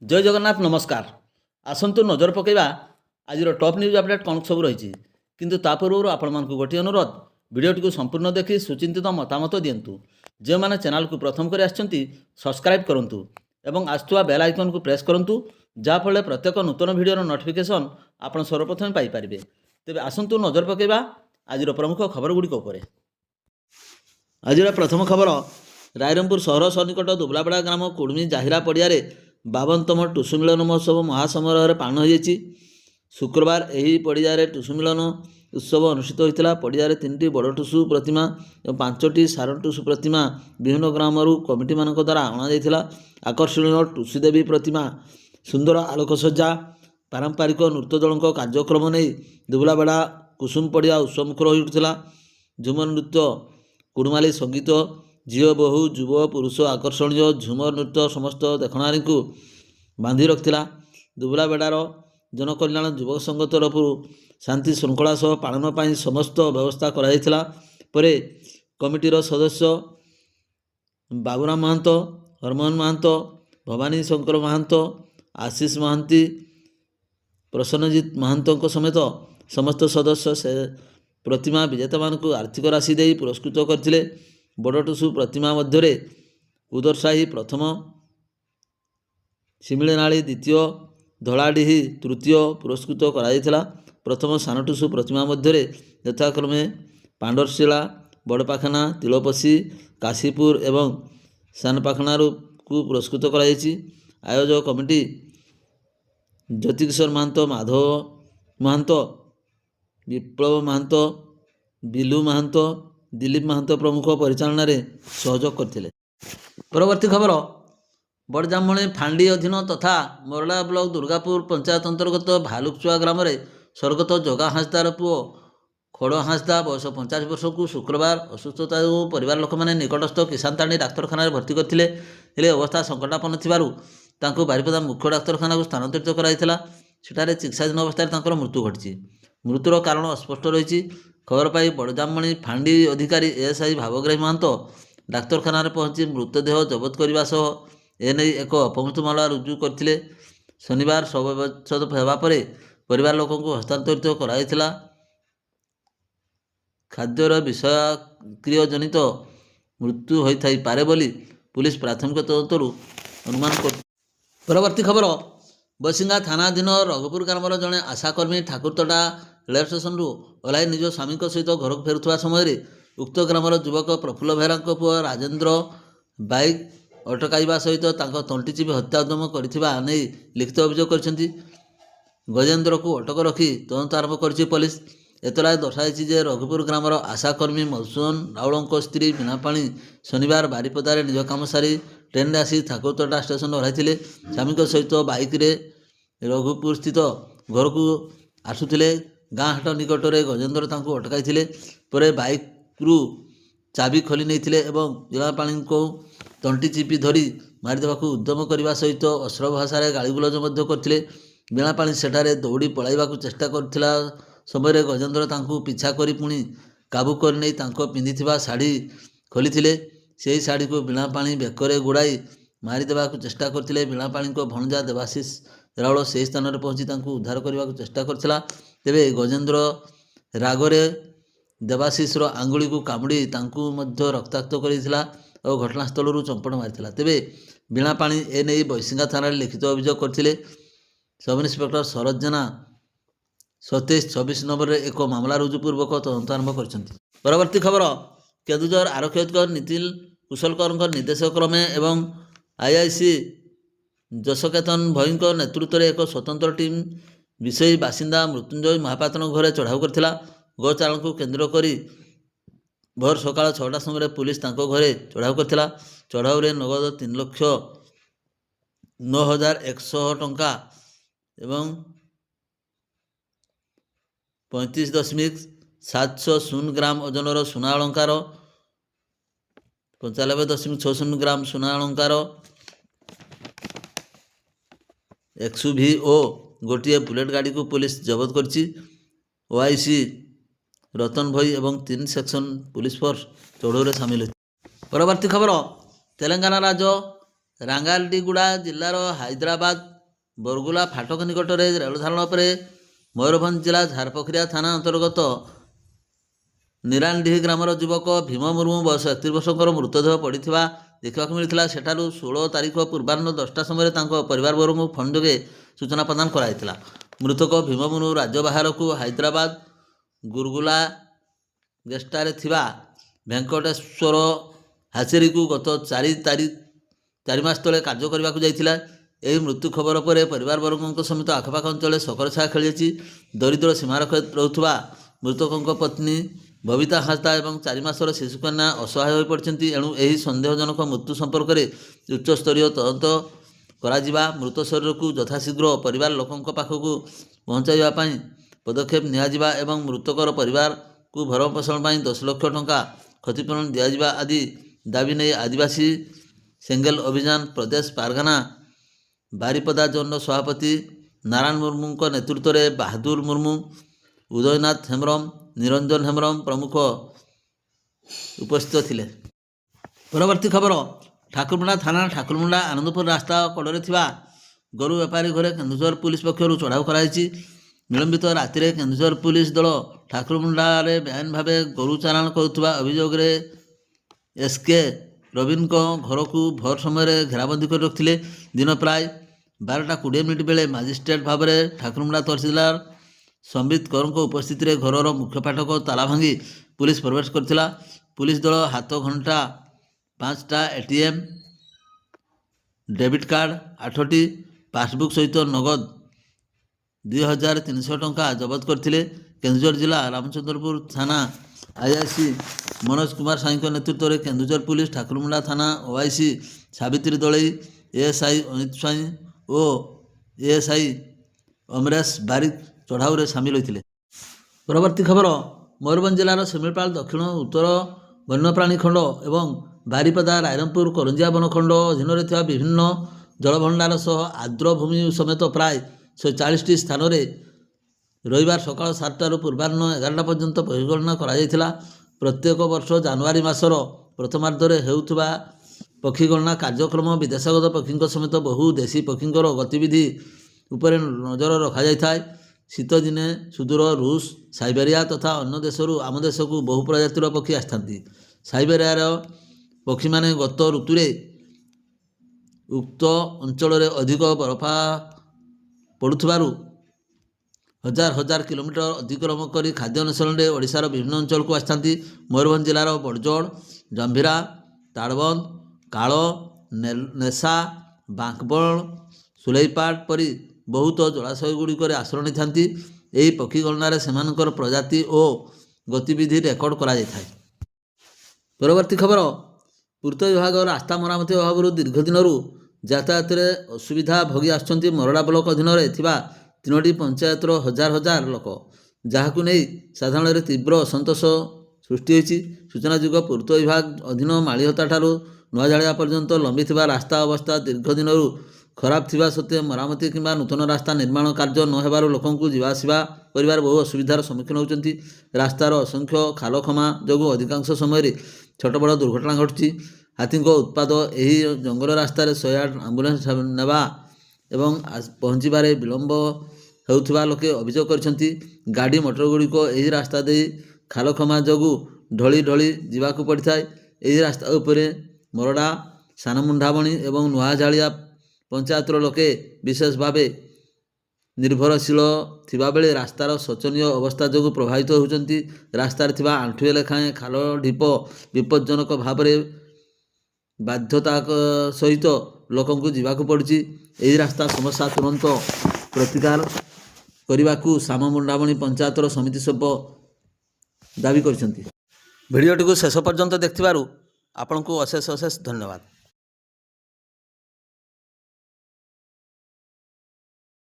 जय जगन्नाथ नमस्कार। आसतु नजर पकईवा आज टॉप न्यूज अपडेट कौन सब रही किंतु ता पूर्व आपण मानक गोटे अनुरोध भिडियोटी संपूर्ण देखि सुचिंतित मतामत दिंतु। जो मैंने चैनल को प्रथम कर सब्सक्राइब करूँ एवं आसुवा बेल आइकन को प्रेस करूँ जहाँफल प्रत्येक नूतन भिडियोर नोटिफिकेशन आप सर्वप्रथम पाइपर। तेज आसतु नजर पकईवा आज प्रमुख खबर गुड़िक। आज प्रथम खबर रायरंगपुर सहर सन्निकट दुबलाबड़ा ग्राम कुड़मी जाहिरा पड़िया 52तम टुसु मिलन महोत्सव महासमारोह पालन हो। शुक्रवार यही पड़िया टुसु मिलन उत्सव अनुष्ठित होता। पड़िया 3टी बड़ टुसु प्रतिमा और 5टी सारण टुसु प्रतिमा विभिन्न ग्राम कमिटी मान द्वारा अणा। आकर्षणीय टुसु देवी प्रतिमा, सुंदर आलोकसज्जा, पारंपरिक नृत्य दलों कार्यक्रम नहीं दुबलाबड़ा कुसुम पड़िया उत्सवमुखर हो उठा। झुमर नृत्य, कुड़माली संगीत, झील बहु युव पुरुष आकर्षणीय झुमर नृत्य समस्त देखणारी को बांधि रखिला। दुबलाबेड़ार जनकल्याण युवक संघ तरफ शांति श्रृंखला सह पालन पर समस्त व्यवस्था कराइथिला। परे कमिटीर सदस्य बाबुराम महंत, हरमोहन महंत, भवानी शंकर महंत, आशीष महांती, प्रसन्नजित महंत समेत समस्त सदस्य से प्रतिमा विजेता मान आर्थिक राशि दे पुरस्कृत करथिले। बड़ टुसु प्रतिमा मध्य उदरसाही प्रथम, शिमिलीनाली द्वितीय, धलाडीही तृतीय पुरस्कृत कराइथिला। प्रथम सान टुसु प्रतिमा मध्य यथाक्रमे पांडरशिला, बड़पाखना, तिलपसी, काशीपुर एवं सानपाखनार को पुरस्कृत कराइछि। आयोजक कमिटी ज्योतिकिशोर महंत, माधव महंत, विप्लव महंत, बिलू महंत, दिलीप महंत प्रमुख परिचालन में सहयोग करथिले। परवर्ती खबर बड़जामणी फांडी अधीन तथा मोरला ब्लॉक दुर्गापुर पंचायत अंतर्गत भालुकचुआ ग्राम में स्वर्गत जगा हांसदार पुओ खड़ हांसदा बयस 50 वर्ष को शुक्रवार असुस्थता परिवार लोक मैंने निकटस्थ किसान ताणी डाक्तखाना भर्ती करते हेले अवस्था संकटापन्न थिबारु तांको बारिपदा मुख्य डाक्तखाना को स्थानांतरित कराइथिला। सेठारे चिकित्साधीन अवस्था मृत्यु घटी। मृत्युर कारण अस्पष्ट रही। खबर पाई बड़जामणी फांडी अधिकारी एएसआई भावग्राही महंत डाक्तखाना पहुंची मृतदेह जबत करने सह एने एक अपमृत्यु मामला रुजु करथिले। शनिवार शव व्यच्छेद हेबा परे परिवार लोकों को हस्तांतरित कराइथिला। खाद्यर विषक्रिय जनित मृत्यु होई पारे बोली पुलिस प्राथमिक तदंतरु अनुमान कर। परवर्ती खबर बसिंगा थानाधीन रघुपुर ग्रामर जड़े आशाकर्मी ठाकुरतोटा रेल स्टेशन ओह्लाई निज स्वामी सहित घर को फेरुवा समय उक्त ग्रामर युवक प्रफुल्ल बेहरा पुओ राजेन्द्र बाइक अटकाइबा सहित तंटी चिपी हत्या उद्यम करथिबा नै लिखित अभियोग करछन्ति। गजेन्द्र को अटक रखी तदंत आरंभ कर पुलिस। एतलाय दर्शाई जे रघुपुर ग्रामर आशाकर्मी मधुसूदन राउलों स्त्री बीणापाणी शनिवार बारिपदार निज काम सारी ट्रेन में आसी ठाकुरतोटा स्टेशन ओह्लाइथिले। स्वामी सहित बाइक रे रघुपुर स्थित घर को आसुथिले। गाँ हाट निकट में गजेन्द्र तांको अटकाइथिले। परे बाइक रु चाबी खोली नहीं एवं बीणापाणी को तंटी चिपी धरी मारिदेवाकू उद्यम करने सहित अश्लील भाषा गाड़गुलज करथिले। बीणापाणी सेठारे दौड़ी पलाइबाकू चेष्टा करथिला समय गजेन्द्र तांको पिछा करी पुणी काबू कर नहीं तांको पिंधिथिबा साड़ी खोलिथिले। सेही साड़ी को बीणापाणी बेकरे गुड़ाई मारिदेवाकू चेष्टा करथिले। बीणापाणी को भणजा देवाशीष राउल से स्थान में पहुंची तांको उद्धार करने चेष्टा करथिला। तेबे गजेन्द्र रागरे देवाशीषर आंगुली को कामुड़ी तांको मध्य रक्ताक्त करथिला और घटनास्थल चंपट मारिथिला। तेबे बीणापाणी एने बैसिंगा थाना लिखित अभियोग करथिले। सब इन्स्पेक्टर शरद जेना 27-26 नंबर एक मामला रुजुपूर्वक तदंत आरंभ कर। परवर्ती खबर केन्दुझर आरक्षी अधीक्षक नितिन कुशलकर निर्देश क्रमे एवं आईआईसी जशकेतन भई नेतृत्व में एक स्वतंत्र टीम विषयी बासिंदा मृत्युंजय महापात्र घरे चढ़ाऊ करथिला। गोचारण को केन्द्र करी भोर सकाळ 6टा समय पुलिस तांको घरे चढ़ाऊ करथिला। चढ़ाऊ रे नगद 3,09,100 टंका एवं 35.700 ग्राम ओजनर सुना अलंकार, 95.60 ग्राम सुना अलंकार, एक्सयूवी ओ गोटे बुलेट गाड़ी को पुलिस जबत करछि। ओआईसी रतन भई एवं 3 सेक्शन पुलिस फोर्स चढ़ऊ सामिल होती। परवर्ती खबर तेलंगाना राज्य ରାଙ୍ଗାଲିଗୁଡ଼ା ଜିଲ୍ଲାର ହାଇଦ୍ରାବାଦ ବରଗୁଲା ଫାଟକ ନିକଟରେ ରେଳ ଧାରଣା ଉପରେ ମୟୂରଭଞ୍ଜ ଜିଲ୍ଲା ଝାରପୋଖରିଆ ଥାନା ଅନ୍ତର୍ଗତ ନିରାଣ୍ଡିହି ଗ୍ରାମର ଯୁବକ ଭୀମ ମୁର୍ମୁ ବୟସ 31 ବର୍ଷଙ୍କର ମୃତଦେହ ପଡ଼ିଥିବା ଦେଖିବାକୁ ମିଳିଥିଲା। ସେଠାରୁ 16 ତାରିଖ ପୂର୍ବାହ୍ନ 10ଟା ସମୟରେ ତାଙ୍କ ପରିବାରବର୍ଗଙ୍କୁ ଫୋନ୍ ଯୋଗେ ସୂଚନା ପ୍ରଦାନ କରାଯାଇଥିଲା। ମୃତକ ଭୀମ ମୁର୍ମୁ ରାଜ୍ୟ ବାହାରକୁ ହାଇଦ୍ରାବାଦ ଗୁରୁଗୁଲା ଗେଷ୍ଟାରେ ଥିବା ଭେଙ୍କଟେଶ୍ୱର ହାଚେରୀକୁ ଗତ 4 ମାସ ତଳେ କାର୍ଯ୍ୟ କରିବାକୁ ଯାଇଥିଲା। ଏହି ମୃତ୍ୟୁ ଖବର ପରେ ପରିବାରବର୍ଗଙ୍କ ସମେତ ଆଖପାଖ ଅଞ୍ଚଳରେ ଶୋକର ଛାୟା ଖେଳିଯାଇଛି। ଦରିଦ୍ର ସୀମାରେଖା ରହୁଥିବା ମୃତକଙ୍କ ପତ୍ନୀ ବବିତା ହାଁସଦା ଏବଂ 4 ମାସର ଶିଶୁକନ୍ୟା ଅସହାୟ ହୋଇପଡ଼ିଛନ୍ତି। ଏଣୁ ଏହି ସନ୍ଦେହଜନକ ମୃତ୍ୟୁ ସମ୍ପର୍କରେ ଉଚ୍ଚସ୍ତରୀୟ ତଦନ୍ତ କରାଯିବା, ମୃତ ଶରୀରକୁ ଯଥାଶୀଘ୍ର ପରିବାର ଲୋକଙ୍କ ପାଖକୁ ପହଞ୍ଚାଇବା ପାଇଁ ପଦକ୍ଷେପ ନିଆଯିବା ଏବଂ ମୃତକର ପରିବାରକୁ ଭରଣପୋଷଣ ପାଇଁ 10 ଲକ୍ଷ ଟଙ୍କା କ୍ଷତିପୂରଣ ଦିଆଯିବା ଆଦି ଦାବି ନେଇ ଆଦିବାସୀ ସେଙ୍ଗେଲ ଅଭିଯାନ ପ୍ରଦେଶ ପାରଗାନା ବାରିପଦା ଜୋନ୍ର ସଭାପତି ନାରାୟଣ ମୁର୍ମୁଙ୍କ ନେତୃତ୍ୱରେ ବାହାଦୁର ମୁର୍ମୁ, ଉଦୟନାଥ ହେମ୍ରମ, ନିରଞ୍ଜନ ହେମ୍ରମ ପ୍ରମୁଖ ଉପସ୍ଥିତ ଥିଲେ। ପରବର୍ତ୍ତୀ ଖବର, ଠାକୁରମୁଣ୍ଡା ଥାନା ଠାକୁରମୁଣ୍ଡା ଆନନ୍ଦପୁର ରାସ୍ତା କଡ଼ରେ ଥିବା ଗୋରୁ ବେପାରୀ ଘରେ କେନ୍ଦୁଝର ପୁଲିସ ପକ୍ଷରୁ ଚଢ଼ାଉ କରାଯାଇଛି। ବିଳମ୍ବିତ ରାତିରେ କେନ୍ଦୁଝର ପୁଲିସ ଦଳ ଠାକୁରମୁଣ୍ଡାରେ ବେଆଇନ ଭାବେ ଗୋରୁ ଚାଲାଣ କରୁଥିବା ଅଭିଯୋଗରେ ଏସ୍କେ ରବିନଙ୍କ ଘରକୁ ଭୋର ସମୟରେ ଘେରାବନ୍ଦୀ କରି ରଖିଥିଲେ। ଦିନ ପ୍ରାୟ 12:20 ବେଳେ ମାଜିଷ୍ଟ୍ରେଟ ଭାବରେ ଠାକୁରମୁଣ୍ଡା ତହସିଲଦାର ସମ୍ବିତ କୌରଙ୍କ ଉପସ୍ଥିତିରେ ଘରର ମୁଖ୍ୟ ଫାଟକ ତାଲା ଭାଙ୍ଗି ପୁଲିସ ପ୍ରବେଶ କରିଥିଲା। ପୁଲିସ ଦଳ ହାତ ଘଣ୍ଟା 5ଟା, ATM, ଡେବିଟ୍ କାର୍ଡ଼ 8ଟି, ପାସବୁକ୍ ସହିତ ନଗଦ 2,300 ଟଙ୍କା ଜବତ କରିଥିଲେ। କେନ୍ଦୁଝର ଜିଲ୍ଲା ରାମଚନ୍ଦ୍ରପୁର ଥାନା IIC ମନୋଜ କୁମାର ସାଇଙ୍କ ନେତୃତ୍ୱରେ କେନ୍ଦୁଝର ପୁଲିସ ଠାକୁରମୁଣ୍ଡା ଥାନା OIC ସାବିତ୍ରୀ ଦଳେଇ, ASI ଅନିତ ସ୍ୱାଇଁ ଓ ASI ଅମରେଶ ବାରିକ ଚଢ଼ାଉରେ ସାମିଲ ହୋଇଥିଲେ। ପରବର୍ତ୍ତୀ ଖବର, ମୟୂରଭଞ୍ଜ ଜିଲ୍ଲାର ଶିମିଳିପାଳ ଦକ୍ଷିଣ ଉତ୍ତର ବନ୍ୟପ୍ରାଣୀ ଖଣ୍ଡ ଏବଂ ବାରିପଦା ରାଇରଙ୍ଗପୁର କରଞ୍ଜିଆ ବନଖଣ୍ଡ ଅଧୀନରେ ଥିବା ବିଭିନ୍ନ ଜଳଭଣ୍ଡାର ସହ ଆର୍ଦ୍ରଭୂମି ସମେତ ପ୍ରାୟ 140ଟି ସ୍ଥାନରେ ରବିବାର ସକାଳ 7ଟାରୁ ପୂର୍ବାହ୍ନ 11ଟା ପର୍ଯ୍ୟନ୍ତ ପକ୍ଷୀଗଣନା କରାଯାଇଥିଲା। ପ୍ରତ୍ୟେକ ବର୍ଷ ଜାନୁଆରୀ ମାସର ପ୍ରଥମାର୍ଦ୍ଧରେ ହେଉଥିବା ପକ୍ଷୀଗଣନା କାର୍ଯ୍ୟକ୍ରମ ବିଦେଶାଗତ ପକ୍ଷୀଙ୍କ ସମେତ ବହୁ ଦେଶୀ ପକ୍ଷୀଙ୍କର ଗତିବିଧି ଉପରେ ନଜର ରଖାଯାଇଥାଏ। ଶୀତ ଦିନେ ସୁଦୂର ରୁଷ, ସାଇବେରିଆ ତଥା ଅନ୍ୟ ଦେଶରୁ ଆମ ଦେଶକୁ ବହୁ ପ୍ରଜାତିର ପକ୍ଷୀ ଆସିଥାନ୍ତି। ସାଇବେରିଆର ପକ୍ଷୀମାନେ ଗତ ଋତୁରେ ଉକ୍ତ ଅଞ୍ଚଳରେ ଅଧିକ ବରଫ ପଡ଼ୁଥିବାରୁ ହଜାର ହଜାର କିଲୋମିଟର ଅତିକ୍ରମ କରି ଖାଦ୍ୟ ଅନ୍ୱେଷଣରେ ଓଡ଼ିଶାର ବିଭିନ୍ନ ଅଞ୍ଚଳକୁ ଆସିଥାନ୍ତି। ମୟୂରଭଞ୍ଜ ଜିଲ୍ଲାର ବଡ଼ଜୋଡ଼, ଜମ୍ଭିରା, ତାଡ଼ବନ୍ଦ, କାଳ, ନେସା, ବାଙ୍କବଣ, ସୁଲେଇପାଟ ପରି ବହୁତ ଜଳାଶୟଗୁଡ଼ିକରେ ଆଶ୍ରୟ ନେଇଥାନ୍ତି। ଏହି ପକ୍ଷୀ ଗଣନାରେ ସେମାନଙ୍କର ପ୍ରଜାତି ଓ ଗତିବିଧି ରେକର୍ଡ କରାଯାଇଥାଏ। ପରବର୍ତ୍ତୀ ଖବର, ପୂର୍ତ୍ତ ବିଭାଗ ରାସ୍ତା ମରାମତି ଅଭାବରୁ ଦୀର୍ଘ ଦିନରୁ ଯାତାୟାତରେ ଅସୁବିଧା ଭୋଗି ଆସୁଛନ୍ତି ମରଡ଼ା ବ୍ଲକ ଅଧୀନରେ ଥିବା 3ଟି ପଞ୍ଚାୟତର ହଜାର ହଜାର ଲୋକ, ଯାହାକୁ ନେଇ ସାଧାରଣରେ ତୀବ୍ର ଅସନ୍ତୋଷ ସୃଷ୍ଟି ହୋଇଛି। ସୂଚନାଯୋଗ୍ୟ, ପୂର୍ତ୍ତ ବିଭାଗ ଅଧୀନ ମାଳିହତା ଠାରୁ ନୂଆଝାଳିଆ ପର୍ଯ୍ୟନ୍ତ ଲମ୍ବିଥିବା ରାସ୍ତା ଅବସ୍ଥା ଦୀର୍ଘ ଦିନରୁ ଖରାପ ଥିବା ସତ୍ତ୍ୱେ ମରାମତି କିମ୍ବା ନୂତନ ରାସ୍ତା ନିର୍ମାଣ କାର୍ଯ୍ୟ ନ ହେବାରୁ ଲୋକଙ୍କୁ ଯିବା ଆସିବା କରିବାରେ ବହୁ ଅସୁବିଧାର ସମ୍ମୁଖୀନ ହେଉଛନ୍ତି। ରାସ୍ତାର ଅସଂଖ୍ୟ ଖାଲଖମା ଯୋଗୁଁ ଅଧିକାଂଶ ସମୟରେ ଛୋଟ ବଡ଼ ଦୁର୍ଘଟଣା ଘଟୁଛି। ହାତୀଙ୍କ ଉତ୍ପାତ ଏହି ଜଙ୍ଗଲ ରାସ୍ତାରେ 108 ଆମ୍ବୁଲାନ୍ସ ନେବା ଏବଂ ପହଞ୍ଚିବାରେ ବିଳମ୍ବ ହେଉଥିବା ଲୋକେ ଅଭିଯୋଗ କରିଛନ୍ତି। ଗାଡ଼ି ମଟରଗୁଡ଼ିକ ଏହି ରାସ୍ତା ଦେଇ ଖାଲଖମା ଯୋଗୁଁ ଢଳି ଢଳି ଯିବାକୁ ପଡ଼ିଥାଏ। ଏହି ରାସ୍ତା ଉପରେ ମରଡ଼ା, ସାନମୁଣ୍ଡାବଣି ଏବଂ ନୂଆଝାଳିଆ ପଞ୍ଚାୟତର ଲୋକେ ବିଶେଷ ଭାବେ ନିର୍ଭରଶୀଳ ଥିବାବେଳେ ରାସ୍ତାର ଶୋଚନୀୟ ଅବସ୍ଥା ଯୋଗୁଁ ପ୍ରଭାବିତ ହେଉଛନ୍ତି। ରାସ୍ତାରେ ଥିବା ଆଣ୍ଠୁଏ ଲେଖାଏଁ ଖାଲ ଢିପ ବିପଜ୍ଜନକ ଭାବରେ ବାଧ୍ୟତା ସହିତ ଲୋକଙ୍କୁ ଯିବାକୁ ପଡ଼ୁଛି। ଏହି ରାସ୍ତା ସମସ୍ୟା ତୁରନ୍ତ ପ୍ରତିକାର କରିବାକୁ ସାନମୁଣ୍ଡାବଣି ପଞ୍ଚାୟତର ସମିତି ସଭ୍ୟ ଦାବି କରିଛନ୍ତି। ଭିଡ଼ିଓଟିକୁ ଶେଷ ପର୍ଯ୍ୟନ୍ତ ଦେଖିଥିବାରୁ ଆପଣଙ୍କୁ ଅଶେଷ ଅଶେଷ ଧନ୍ୟବାଦ।